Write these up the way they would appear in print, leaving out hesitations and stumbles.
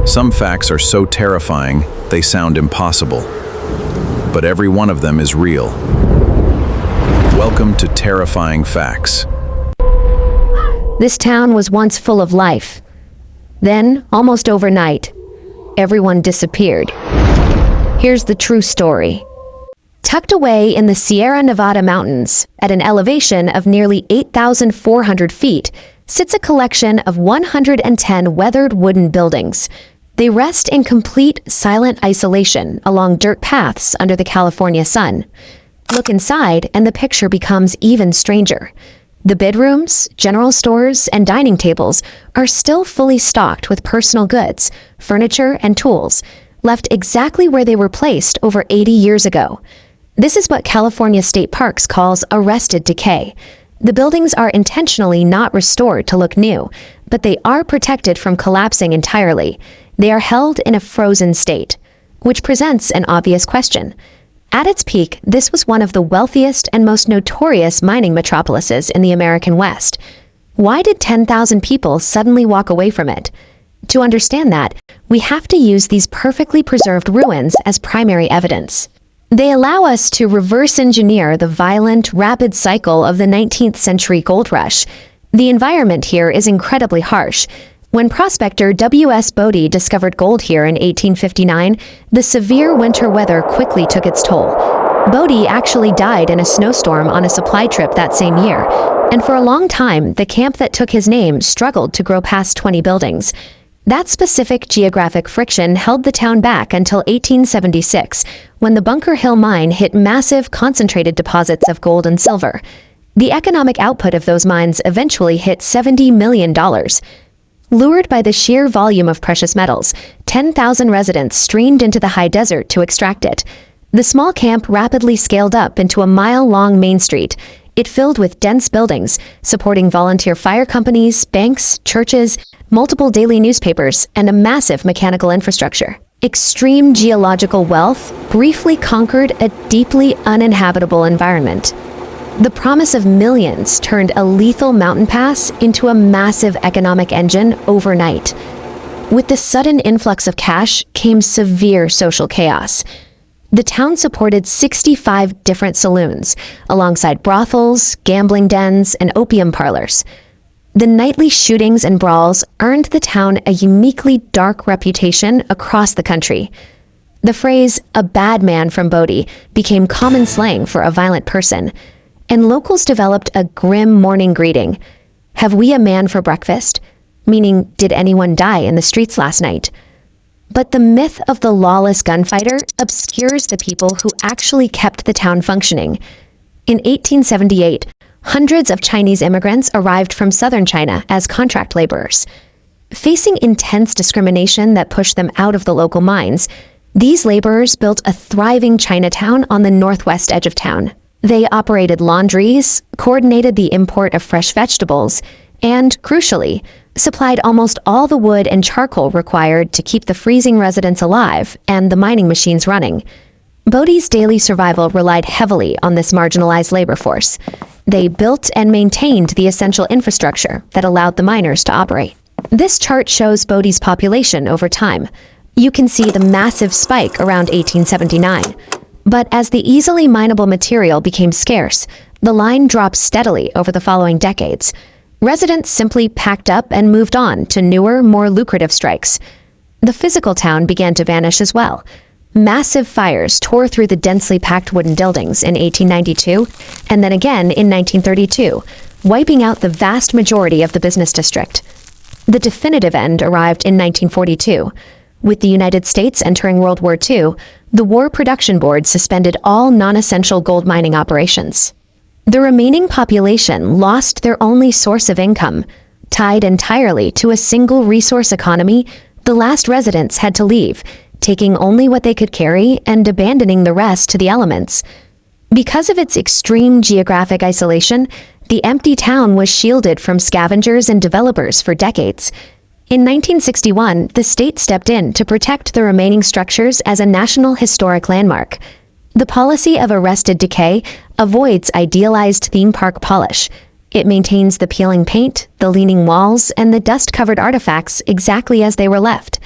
Some facts are so terrifying, they sound impossible. But every one of them is real. Welcome to Terrifying Facts. This town was once full of life. Then, almost overnight, everyone disappeared. Here's the true story. Tucked away in the Sierra Nevada mountains, at an elevation of nearly 8,400 feet, sits a collection of 110 weathered wooden buildings. They rest in complete, silent isolation along dirt paths under the California sun. Look inside, and the picture becomes even stranger. The bedrooms, general stores, and dining tables are still fully stocked with personal goods, furniture, and tools, left exactly where they were placed over 80 years ago. This is what California State Parks calls arrested decay. The buildings are intentionally not restored to look new, but they are protected from collapsing entirely. They are held in a frozen state, which presents an obvious question. At its peak, this was one of the wealthiest and most notorious mining metropolises in the American West. Why did 10,000 people suddenly walk away from it? To understand that, we have to use these perfectly preserved ruins as primary evidence. They allow us to reverse engineer the violent, rapid cycle of the 19th century gold rush. The environment here is incredibly harsh. When prospector W.S. Bodie discovered gold here in 1859, the severe winter weather quickly took its toll. Bodie actually died in a snowstorm on a supply trip that same year, and for a long time, the camp that took his name struggled to grow past 20 buildings. That specific geographic friction held the town back until 1876, when the Bunker Hill mine hit massive, concentrated deposits of gold and silver. The economic output of those mines eventually hit $70 million. Lured by the sheer volume of precious metals, 10,000 residents streamed into the high desert to extract it. The small camp rapidly scaled up into a mile-long main street. It filled with dense buildings, supporting volunteer fire companies, banks, churches, multiple daily newspapers, and a massive mechanical infrastructure. Extreme geological wealth briefly conquered a deeply uninhabitable environment. The promise of millions turned a lethal mountain pass into a massive economic engine overnight. With the sudden influx of cash came severe social chaos. The town supported 65 different saloons, alongside brothels, gambling dens, and opium parlors. The nightly shootings and brawls earned the town a uniquely dark reputation across the country. The phrase, "a bad man from Bodie," became common slang for a violent person, and locals developed a grim morning greeting. "Have we a man for breakfast?" Meaning, did anyone die in the streets last night? But the myth of the lawless gunfighter obscures the people who actually kept the town functioning. In 1878, hundreds of Chinese immigrants arrived from southern China as contract laborers. Facing intense discrimination that pushed them out of the local mines, these laborers built a thriving Chinatown on the northwest edge of town. They operated laundries, coordinated the import of fresh vegetables, and, crucially, supplied almost all the wood and charcoal required to keep the freezing residents alive and the mining machines running. Bodie's daily survival relied heavily on this marginalized labor force. They built and maintained the essential infrastructure that allowed the miners to operate. This chart shows Bodie's population over time. You can see the massive spike around 1879. But as the easily mineable material became scarce, the line dropped steadily over the following decades. Residents simply packed up and moved on to newer, more lucrative strikes. The physical town began to vanish as well. Massive fires tore through the densely packed wooden buildings in 1892, and then again in 1932, wiping out the vast majority of the business district. The definitive end arrived in 1942. With the United States entering World War II, the War Production Board suspended all non-essential gold mining operations. The remaining population lost their only source of income. Tied entirely to a single resource economy, the last residents had to leave, taking only what they could carry and abandoning the rest to the elements. Because of its extreme geographic isolation, the empty town was shielded from scavengers and developers for decades. In 1961, the state stepped in to protect the remaining structures as a National Historic Landmark. The policy of arrested decay avoids idealized theme park polish. It maintains the peeling paint, the leaning walls, and the dust-covered artifacts exactly as they were left.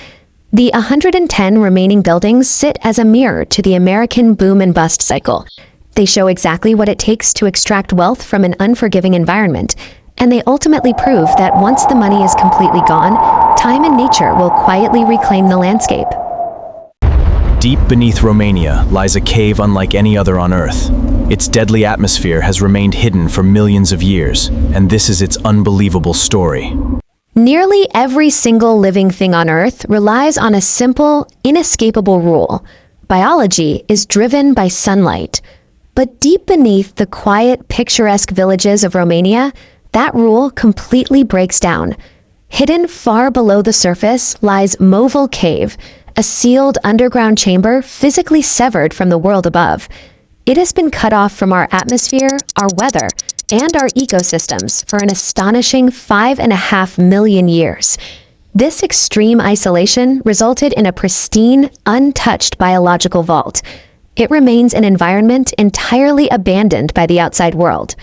The 110 remaining buildings sit as a mirror to the American boom and bust cycle. They show exactly what it takes to extract wealth from an unforgiving environment, and they ultimately prove that once the money is completely gone, time and nature will quietly reclaim the landscape. Deep beneath Romania lies a cave unlike any other on Earth. Its deadly atmosphere has remained hidden for millions of years, and this is its unbelievable story. Nearly every single living thing on Earth relies on a simple, inescapable rule. Biology is driven by sunlight. But deep beneath the quiet, picturesque villages of Romania, that rule completely breaks down. Hidden far below the surface lies Movil Cave, a sealed underground chamber physically severed from the world above. It has been cut off from our atmosphere, our weather, and our ecosystems for an astonishing 5.5 million years. This extreme isolation resulted in a pristine, untouched biological vault. It remains an environment entirely abandoned by the outside world.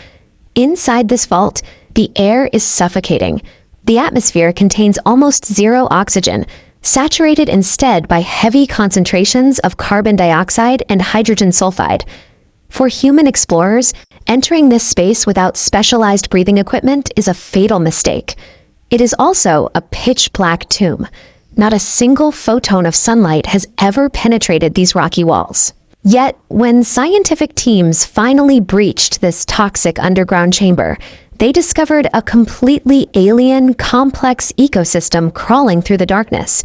Inside this vault, the air is suffocating. The atmosphere contains almost zero oxygen, saturated instead by heavy concentrations of carbon dioxide and hydrogen sulfide. For human explorers, entering this space without specialized breathing equipment is a fatal mistake. It is also a pitch-black tomb. Not a single photon of sunlight has ever penetrated these rocky walls. Yet, when scientific teams finally breached this toxic underground chamber, they discovered a completely alien, complex ecosystem crawling through the darkness.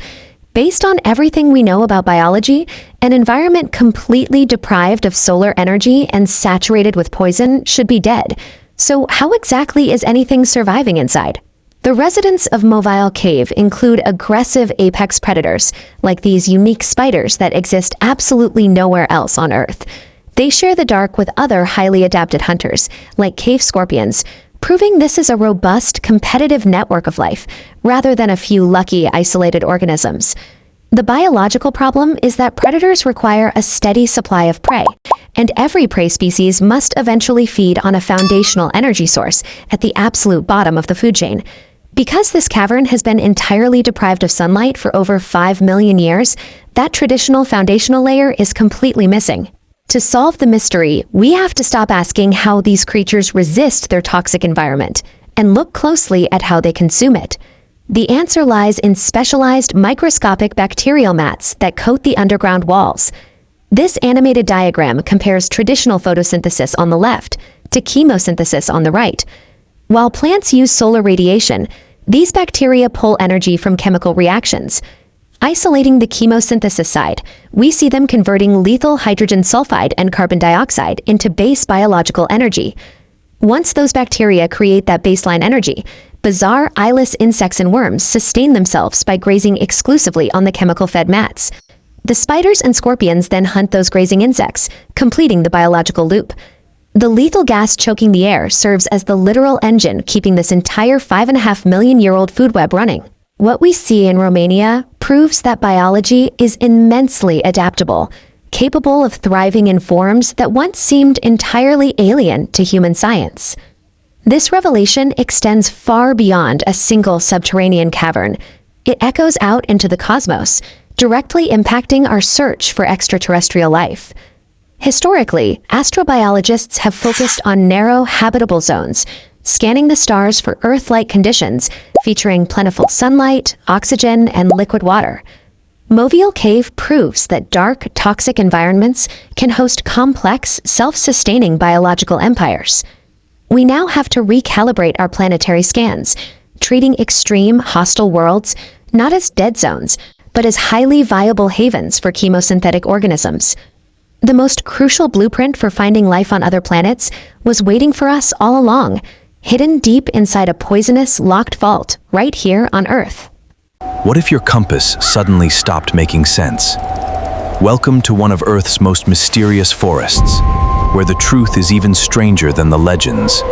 Based on everything we know about biology, an environment completely deprived of solar energy and saturated with poison should be dead. So how exactly is anything surviving inside? The residents of Movil Cave include aggressive apex predators, like these unique spiders that exist absolutely nowhere else on Earth. They share the dark with other highly adapted hunters, like cave scorpions, proving this is a robust, competitive network of life, rather than a few lucky, isolated organisms. The biological problem is that predators require a steady supply of prey, and every prey species must eventually feed on a foundational energy source at the absolute bottom of the food chain. Because this cavern has been entirely deprived of sunlight for over 5 million years, that traditional foundational layer is completely missing. To solve the mystery, we have to stop asking how these creatures resist their toxic environment and look closely at how they consume it. The answer lies in specialized microscopic bacterial mats that coat the underground walls. This animated diagram compares traditional photosynthesis on the left to chemosynthesis on the right. While plants use solar radiation, these bacteria pull energy from chemical reactions. Isolating the chemosynthesis side, we see them converting lethal hydrogen sulfide and carbon dioxide into base biological energy. Once those bacteria create that baseline energy, bizarre eyeless insects and worms sustain themselves by grazing exclusively on the chemical-fed mats. The spiders and scorpions then hunt those grazing insects, completing the biological loop. The lethal gas choking the air serves as the literal engine keeping this entire 5.5 million-year-old food web running. What we see in Romania proves that biology is immensely adaptable, capable of thriving in forms that once seemed entirely alien to human science. This revelation extends far beyond a single subterranean cavern. It echoes out into the cosmos, directly impacting our search for extraterrestrial life. Historically, astrobiologists have focused on narrow, habitable zones, scanning the stars for Earth-like conditions featuring plentiful sunlight, oxygen, and liquid water. Movil Cave proves that dark, toxic environments can host complex, self-sustaining biological empires. We now have to recalibrate our planetary scans, treating extreme, hostile worlds not as dead zones, but as highly viable havens for chemosynthetic organisms. The most crucial blueprint for finding life on other planets was waiting for us all along, hidden deep inside a poisonous, locked vault right here on Earth. What if your compass suddenly stopped making sense? Welcome to one of Earth's most mysterious forests, where the truth is even stranger than the legends.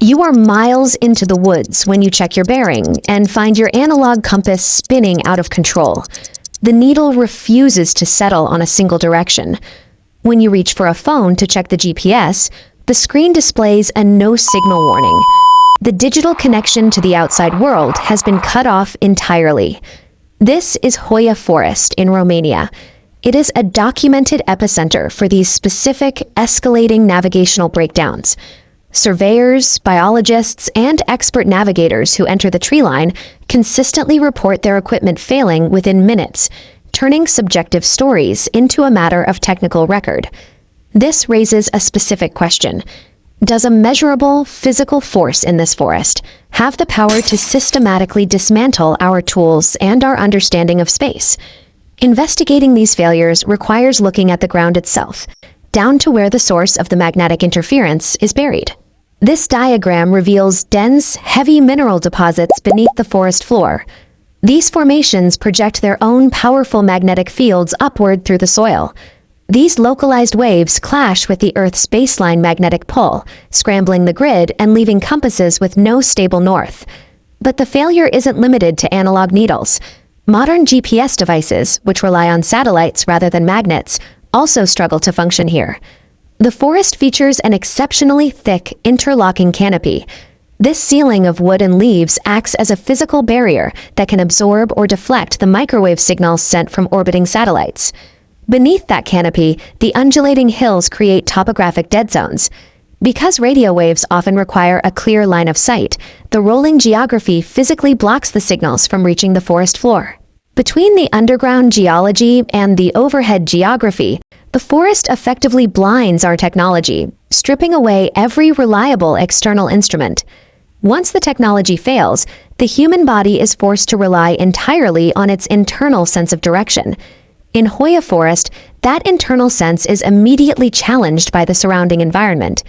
You are miles into the woods when you check your bearing and find your analog compass spinning out of control. The needle refuses to settle on a single direction. When you reach for a phone to check the GPS, the screen displays a no-signal warning. The digital connection to the outside world has been cut off entirely. This is Hoia Forest in Romania. It is a documented epicenter for these specific, escalating navigational breakdowns. Surveyors, biologists, and expert navigators who enter the tree line consistently report their equipment failing within minutes, turning subjective stories into a matter of technical record. This raises a specific question. Does a measurable physical force in this forest have the power to systematically dismantle our tools and our understanding of space? Investigating these failures requires looking at the ground itself, down to where the source of the magnetic interference is buried. This diagram reveals dense, heavy mineral deposits beneath the forest floor. These formations project their own powerful magnetic fields upward through the soil. These localized waves clash with the Earth's baseline magnetic pull, scrambling the grid and leaving compasses with no stable north. But the failure isn't limited to analog needles. Modern GPS devices, which rely on satellites rather than magnets, also struggle to function here. The forest features an exceptionally thick, interlocking canopy. This ceiling of wood and leaves acts as a physical barrier that can absorb or deflect the microwave signals sent from orbiting satellites. Beneath that canopy, the undulating hills create topographic dead zones. Because radio waves often require a clear line of sight, the rolling geography physically blocks the signals from reaching the forest floor. Between the underground geology and the overhead geography, the forest effectively blinds our technology, stripping away every reliable external instrument. Once the technology fails, the human body is forced to rely entirely on its internal sense of direction. In Hoia Forest, that internal sense is immediately challenged by the surrounding environment.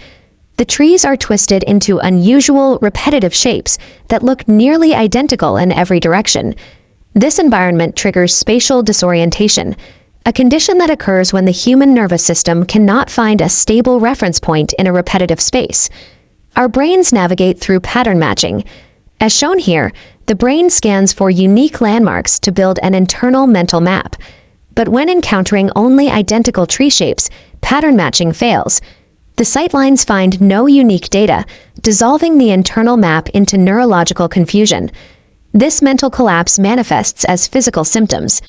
The trees are twisted into unusual, repetitive shapes that look nearly identical in every direction. This environment triggers spatial disorientation, a condition that occurs when the human nervous system cannot find a stable reference point in a repetitive space. Our brains navigate through pattern matching. As shown here, the brain scans for unique landmarks to build an internal mental map. But when encountering only identical tree shapes, pattern matching fails. The sightlines find no unique data, dissolving the internal map into neurological confusion. This mental collapse manifests as physical symptoms.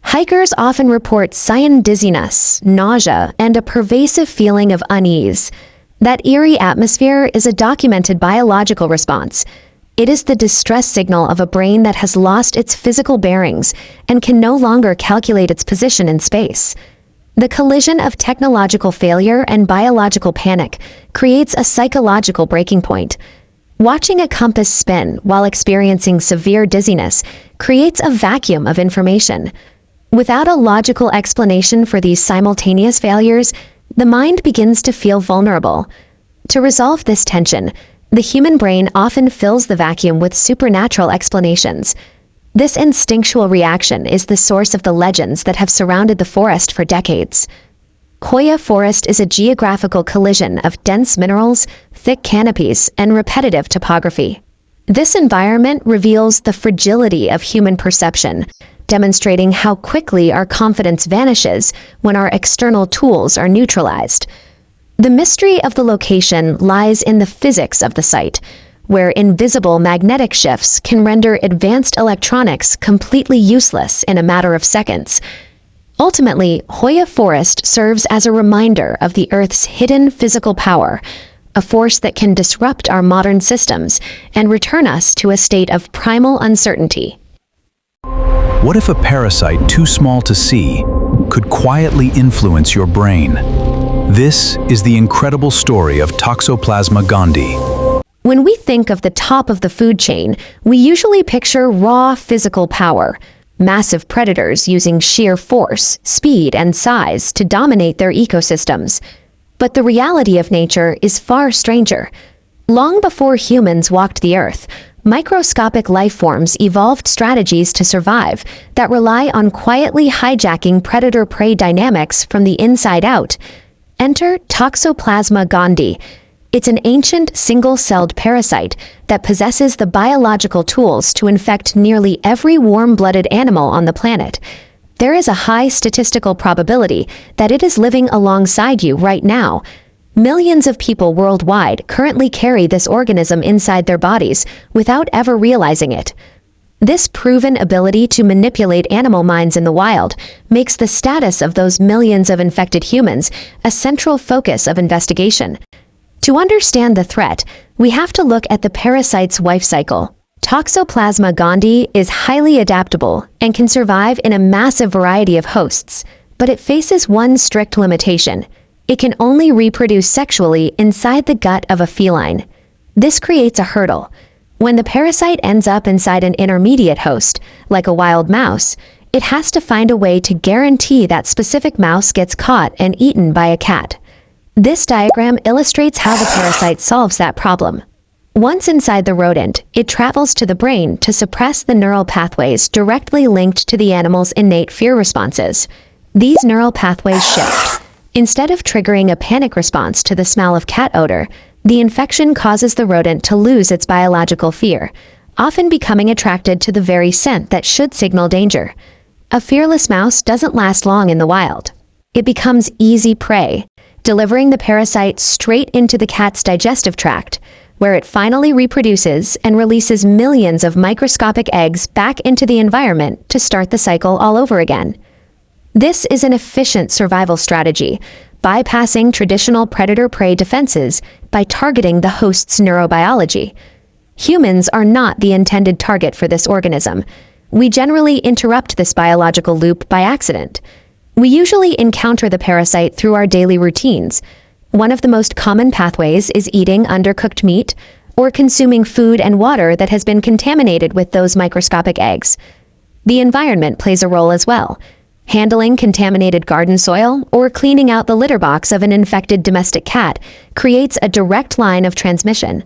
Hikers often report cyan dizziness, nausea, and a pervasive feeling of unease. That eerie atmosphere is a documented biological response. It is the distress signal of a brain that has lost its physical bearings and can no longer calculate its position in space. The collision of technological failure and biological panic creates a psychological breaking point. Watching a compass spin while experiencing severe dizziness creates a vacuum of information. Without a logical explanation for these simultaneous failures, the mind begins to feel vulnerable. To resolve this tension, the human brain often fills the vacuum with supernatural explanations. This instinctual reaction is the source of the legends that have surrounded the forest for decades. Hoia Forest is a geographical collision of dense minerals, thick canopies, and repetitive topography. This environment reveals the fragility of human perception, demonstrating how quickly our confidence vanishes when our external tools are neutralized. The mystery of the location lies in the physics of the site, where invisible magnetic shifts can render advanced electronics completely useless in a matter of seconds. Ultimately, Hoia Forest serves as a reminder of the Earth's hidden physical power, a force that can disrupt our modern systems and return us to a state of primal uncertainty. What if a parasite too small to see could quietly influence your brain? This is the incredible story of Toxoplasma gondii. When we think of the top of the food chain, we usually picture raw physical power, massive predators using sheer force, speed, and size to dominate their ecosystems. But the reality of nature is far stranger. Long before humans walked the earth, microscopic life forms evolved strategies to survive that rely on quietly hijacking predator-prey dynamics from the inside out. Enter Toxoplasma gondii. It's an ancient, single-celled parasite that possesses the biological tools to infect nearly every warm-blooded animal on the planet. There is a high statistical probability that it is living alongside you right now. Millions of people worldwide currently carry this organism inside their bodies without ever realizing it. This proven ability to manipulate animal minds in the wild makes the status of those millions of infected humans a central focus of investigation. To understand the threat, we have to look at the parasite's life cycle. Toxoplasma gondii is highly adaptable and can survive in a massive variety of hosts, but it faces one strict limitation. It can only reproduce sexually inside the gut of a feline. This creates a hurdle. When the parasite ends up inside an intermediate host, like a wild mouse, it has to find a way to guarantee that specific mouse gets caught and eaten by a cat. This diagram illustrates how the parasite solves that problem. Once inside the rodent, it travels to the brain to suppress the neural pathways directly linked to the animal's innate fear responses. These neural pathways shift. Instead of triggering a panic response to the smell of cat odor, the infection causes the rodent to lose its biological fear, often becoming attracted to the very scent that should signal danger. A fearless mouse doesn't last long in the wild. It becomes easy prey, delivering the parasite straight into the cat's digestive tract, where it finally reproduces and releases millions of microscopic eggs back into the environment to start the cycle all over again. This is an efficient survival strategy, bypassing traditional predator-prey defenses by targeting the host's neurobiology. Humans are not the intended target for this organism. We generally interrupt this biological loop by accident. We usually encounter the parasite through our daily routines. One of the most common pathways is eating undercooked meat or consuming food and water that has been contaminated with those microscopic eggs. The environment plays a role as well. Handling contaminated garden soil or cleaning out the litter box of an infected domestic cat creates a direct line of transmission.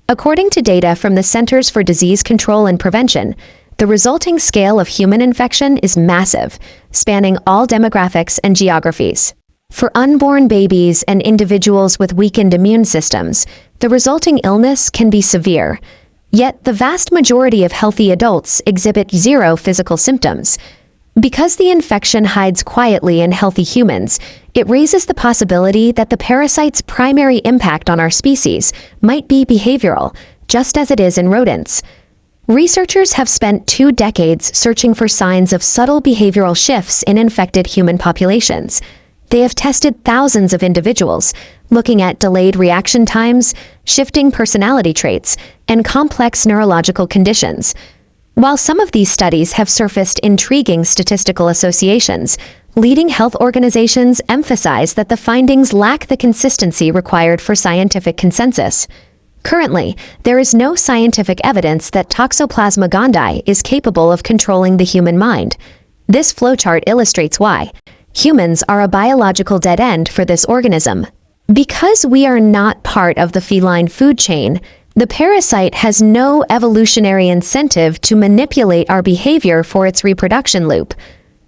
According to data from the Centers for Disease Control and Prevention, the resulting scale of human infection is massive, spanning all demographics and geographies. For unborn babies and individuals with weakened immune systems, the resulting illness can be severe. Yet the vast majority of healthy adults exhibit zero physical symptoms. Because the infection hides quietly in healthy humans, it raises the possibility that the parasite's primary impact on our species might be behavioral, just as it is in rodents. Researchers have spent 2 decades searching for signs of subtle behavioral shifts in infected human populations. They have tested thousands of individuals, looking at delayed reaction times, shifting personality traits, and complex neurological conditions. While some of these studies have surfaced intriguing statistical associations, leading health organizations emphasize that the findings lack the consistency required for scientific consensus. Currently, there is no scientific evidence that Toxoplasma gondii is capable of controlling the human mind. This flowchart illustrates why. Humans are a biological dead end for this organism. Because we are not part of the feline food chain, the parasite has no evolutionary incentive to manipulate our behavior for its reproduction loop.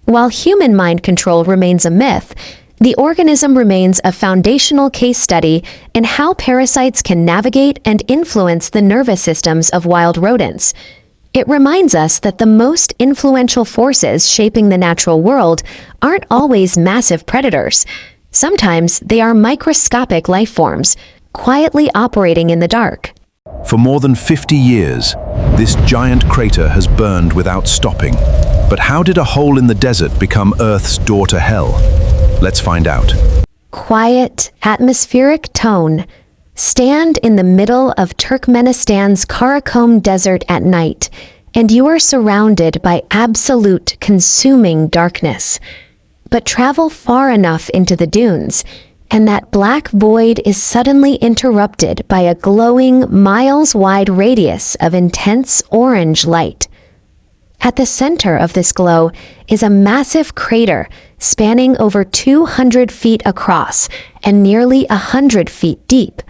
While human mind control remains a myth, the organism remains a foundational case study in how parasites can navigate and influence the nervous systems of wild rodents. It reminds us that the most influential forces shaping the natural world aren't always massive predators. Sometimes they are microscopic life forms, quietly operating in the dark. For more than 50 years, this giant crater has burned without stopping. But how did a hole in the desert become Earth's door to hell? Let's find out. Quiet, atmospheric tone. Stand in the middle of Turkmenistan's Karakum Desert at night, and you are surrounded by absolute consuming darkness. But travel far enough into the dunes, and that black void is suddenly interrupted by a glowing, miles-wide radius of intense orange light. At the center of this glow is a massive crater spanning over 200 feet across and nearly 100 feet deep.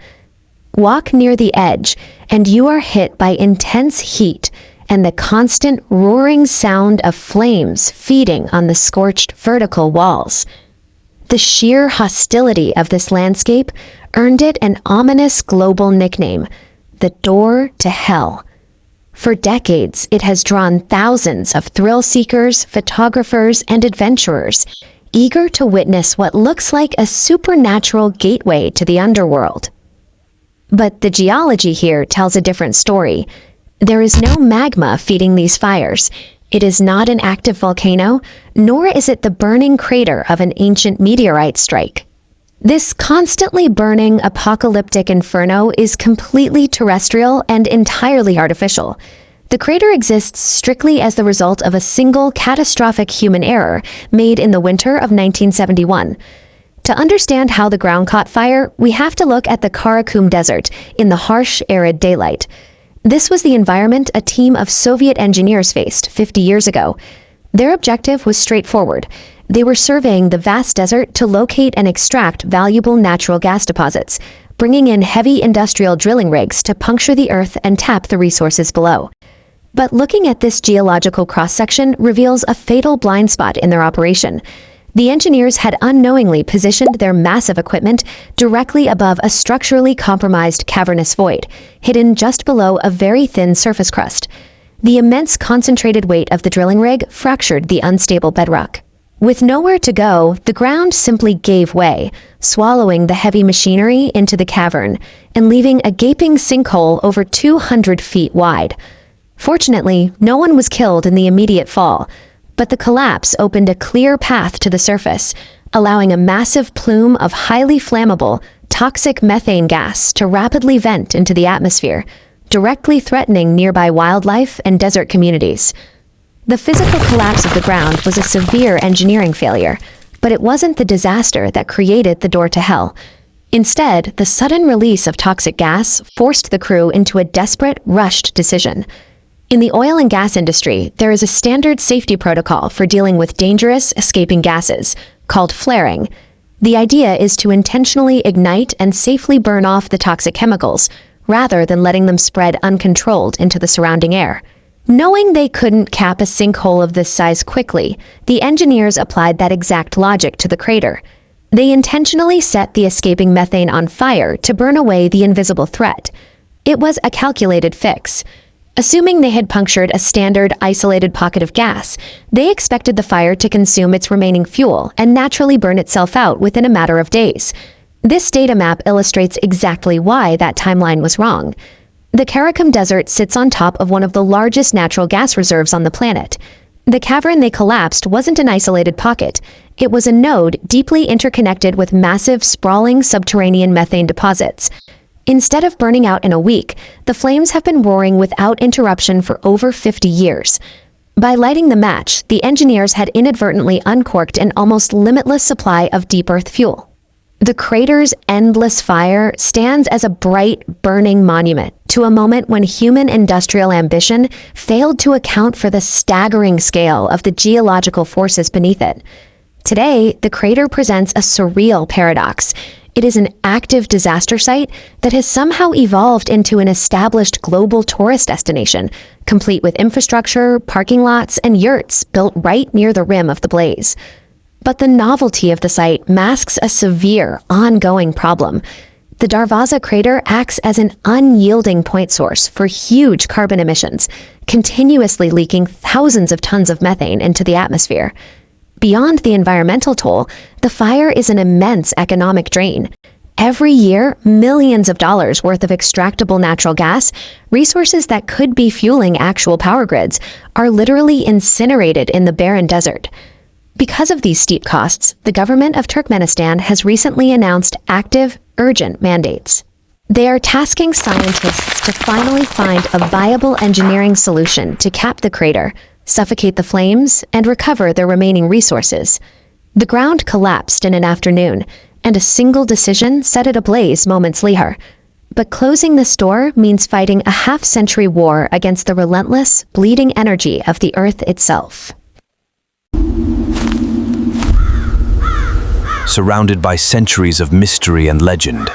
Walk near the edge, and you are hit by intense heat and the constant roaring sound of flames feeding on the scorched vertical walls. The sheer hostility of this landscape earned it an ominous global nickname, the Door to Hell. For decades, it has drawn thousands of thrill-seekers, photographers, and adventurers, eager to witness what looks like a supernatural gateway to the underworld. But the geology here tells a different story. There is no magma feeding these fires. It is not an active volcano, nor is it the burning crater of an ancient meteorite strike. This constantly burning apocalyptic inferno is completely terrestrial and entirely artificial. The crater exists strictly as the result of a single catastrophic human error made in the winter of 1971. To understand how the ground caught fire, we have to look at the Karakum Desert in the harsh, arid daylight. This was the environment a team of Soviet engineers faced 50 years ago. Their objective was straightforward. They were surveying the vast desert to locate and extract valuable natural gas deposits, bringing in heavy industrial drilling rigs to puncture the earth and tap the resources below. But looking at this geological cross-section reveals a fatal blind spot in their operation. The engineers had unknowingly positioned their massive equipment directly above a structurally compromised cavernous void, hidden just below a very thin surface crust. The immense concentrated weight of the drilling rig fractured the unstable bedrock. With nowhere to go, the ground simply gave way, swallowing the heavy machinery into the cavern and leaving a gaping sinkhole over 200 feet wide. Fortunately, no one was killed in the immediate fall, but the collapse opened a clear path to the surface, allowing a massive plume of highly flammable, toxic methane gas to rapidly vent into the atmosphere, directly threatening nearby wildlife and desert communities. The physical collapse of the ground was a severe engineering failure, but it wasn't the disaster that created the door to hell. Instead, the sudden release of toxic gas forced the crew into a desperate, rushed decision. In the oil and gas industry, there is a standard safety protocol for dealing with dangerous, escaping gases, called flaring. The idea is to intentionally ignite and safely burn off the toxic chemicals, rather than letting them spread uncontrolled into the surrounding air. Knowing they couldn't cap a sinkhole of this size quickly, the engineers applied that exact logic to the crater. They intentionally set the escaping methane on fire to burn away the invisible threat. It was a calculated fix. Assuming they had punctured a standard, isolated pocket of gas, they expected the fire to consume its remaining fuel and naturally burn itself out within a matter of days. This data map illustrates exactly why that timeline was wrong. The Karakum Desert sits on top of one of the largest natural gas reserves on the planet. The cavern they collapsed wasn't an isolated pocket. It was a node deeply interconnected with massive, sprawling subterranean methane deposits. Instead of burning out in a week, the flames have been roaring without interruption for over 50 years. By lighting the match, the engineers had inadvertently uncorked an almost limitless supply of deep earth fuel. The crater's endless fire stands as a bright, burning monument to a moment when human industrial ambition failed to account for the staggering scale of the geological forces beneath it. Today, the crater presents a surreal paradox. It is an active disaster site that has somehow evolved into an established global tourist destination, complete with infrastructure, parking lots, and yurts built right near the rim of the blaze. But the novelty of the site masks a severe, ongoing problem. The Darvaza crater acts as an unyielding point source for huge carbon emissions, continuously leaking thousands of tons of methane into the atmosphere. Beyond the environmental toll, the fire is an immense economic drain. Every year, millions of dollars worth of extractable natural gas, resources that could be fueling actual power grids, are literally incinerated in the barren desert. Because of these steep costs, the government of Turkmenistan has recently announced active, urgent mandates. They are tasking scientists to finally find a viable engineering solution to cap the crater, suffocate the flames, and recover their remaining resources. The ground collapsed in an afternoon, and a single decision set it ablaze moments later. But closing this door means fighting a half-century war against the relentless, bleeding energy of the earth itself. Surrounded by centuries of mystery and legend.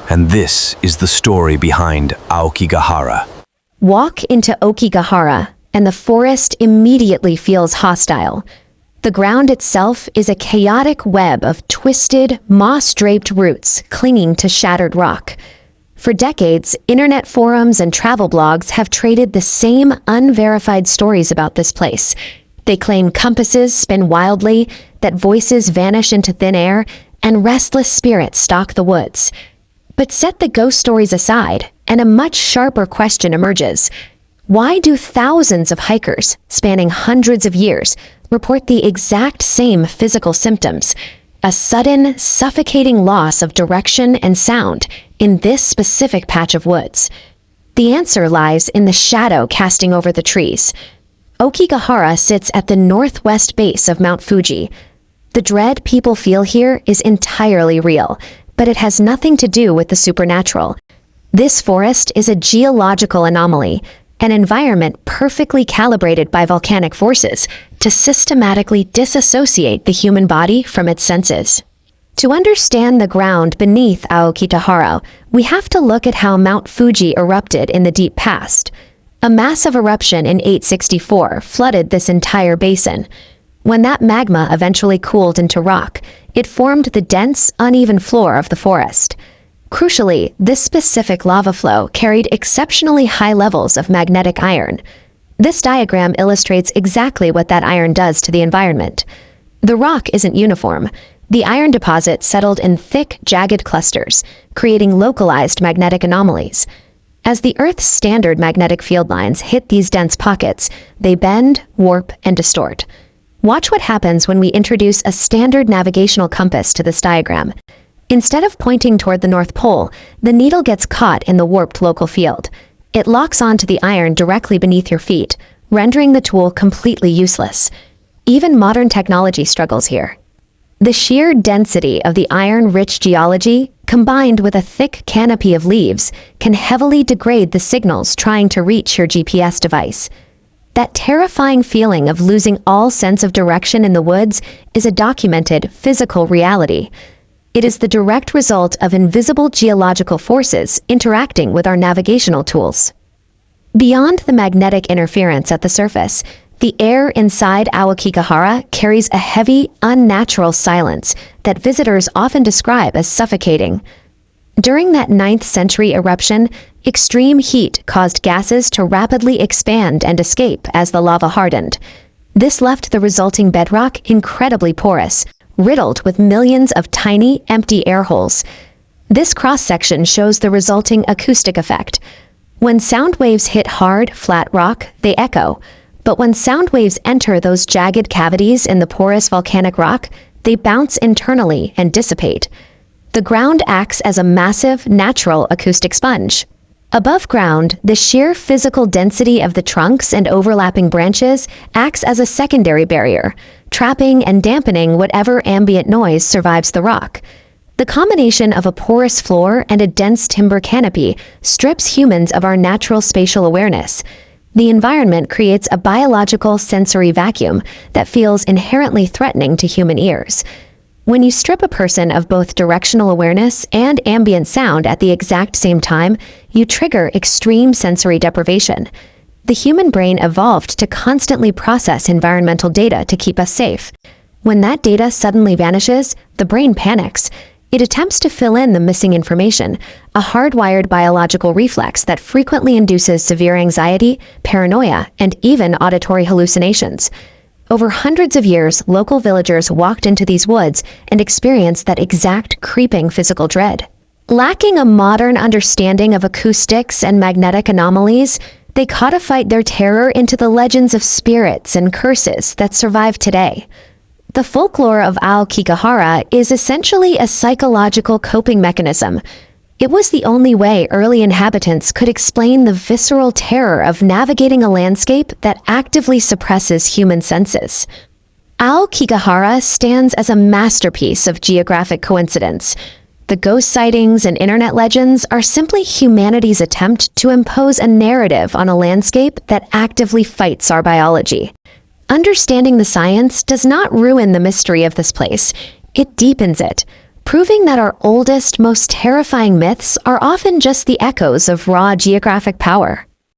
And this is the story behind Aokigahara. Walk into Aokigahara, and the forest immediately feels hostile. The ground itself is a chaotic web of twisted, moss-draped roots clinging to shattered rock. For decades, internet forums and travel blogs have traded the same unverified stories about this place. They claim compasses spin wildly, that voices vanish into thin air, and restless spirits stalk the woods. But set the ghost stories aside, and a much sharper question emerges. Why do thousands of hikers, spanning hundreds of years, report the exact same physical symptoms? A sudden, suffocating loss of direction and sound in this specific patch of woods. The answer lies in the shadow casting over the trees. Aokigahara sits at the northwest base of Mount Fuji. The dread people feel here is entirely real, but it has nothing to do with the supernatural. This forest is a geological anomaly, an environment perfectly calibrated by volcanic forces to systematically disassociate the human body from its senses. To understand the ground beneath Aokigahara, we have to look at how Mount Fuji erupted in the deep past. A massive eruption in 864 flooded this entire basin. When that magma eventually cooled into rock, it formed the dense, uneven floor of the forest. Crucially, this specific lava flow carried exceptionally high levels of magnetic iron. This diagram illustrates exactly what that iron does to the environment. The rock isn't uniform. The iron deposit settled in thick, jagged clusters, creating localized magnetic anomalies. As the Earth's standard magnetic field lines hit these dense pockets, they bend, warp, and distort. Watch what happens when we introduce a standard navigational compass to this diagram. Instead of pointing toward the North Pole, the needle gets caught in the warped local field. It locks onto the iron directly beneath your feet, rendering the tool completely useless. Even modern technology struggles here. The sheer density of the iron-rich geology, combined with a thick canopy of leaves, can heavily degrade the signals trying to reach your GPS device. That terrifying feeling of losing all sense of direction in the woods is a documented physical reality. It is the direct result of invisible geological forces interacting with our navigational tools. Beyond the magnetic interference at the surface, the air inside Aokigahara carries a heavy, unnatural silence that visitors often describe as suffocating. During that 9th century eruption, extreme heat caused gases to rapidly expand and escape as the lava hardened. This left the resulting bedrock incredibly porous, riddled with millions of tiny, empty air holes. This cross-section shows the resulting acoustic effect. When sound waves hit hard, flat rock, they echo. But when sound waves enter those jagged cavities in the porous volcanic rock, they bounce internally and dissipate. The ground acts as a massive, natural acoustic sponge. Above ground, the sheer physical density of the trunks and overlapping branches acts as a secondary barrier, trapping and dampening whatever ambient noise survives the rock. The combination of a porous floor and a dense timber canopy strips humans of our natural spatial awareness. The environment creates a biological sensory vacuum that feels inherently threatening to human ears. When you strip a person of both directional awareness and ambient sound at the exact same time, you trigger extreme sensory deprivation. The human brain evolved to constantly process environmental data to keep us safe. When that data suddenly vanishes, the brain panics. It attempts to fill in the missing information, a hardwired biological reflex that frequently induces severe anxiety, paranoia, and even auditory hallucinations. Over hundreds of years, local villagers walked into these woods and experienced that exact creeping physical dread. Lacking a modern understanding of acoustics and magnetic anomalies, they codified their terror into the legends of spirits and curses that survive today. The folklore of Aokigahara is essentially a psychological coping mechanism. It was the only way early inhabitants could explain the visceral terror of navigating a landscape that actively suppresses human senses. Aokigahara stands as a masterpiece of geographic coincidence. The ghost sightings and internet legends are simply humanity's attempt to impose a narrative on a landscape that actively fights our biology. Understanding the science does not ruin the mystery of this place. It deepens it, proving that our oldest, most terrifying myths are often just the echoes of raw geographic power.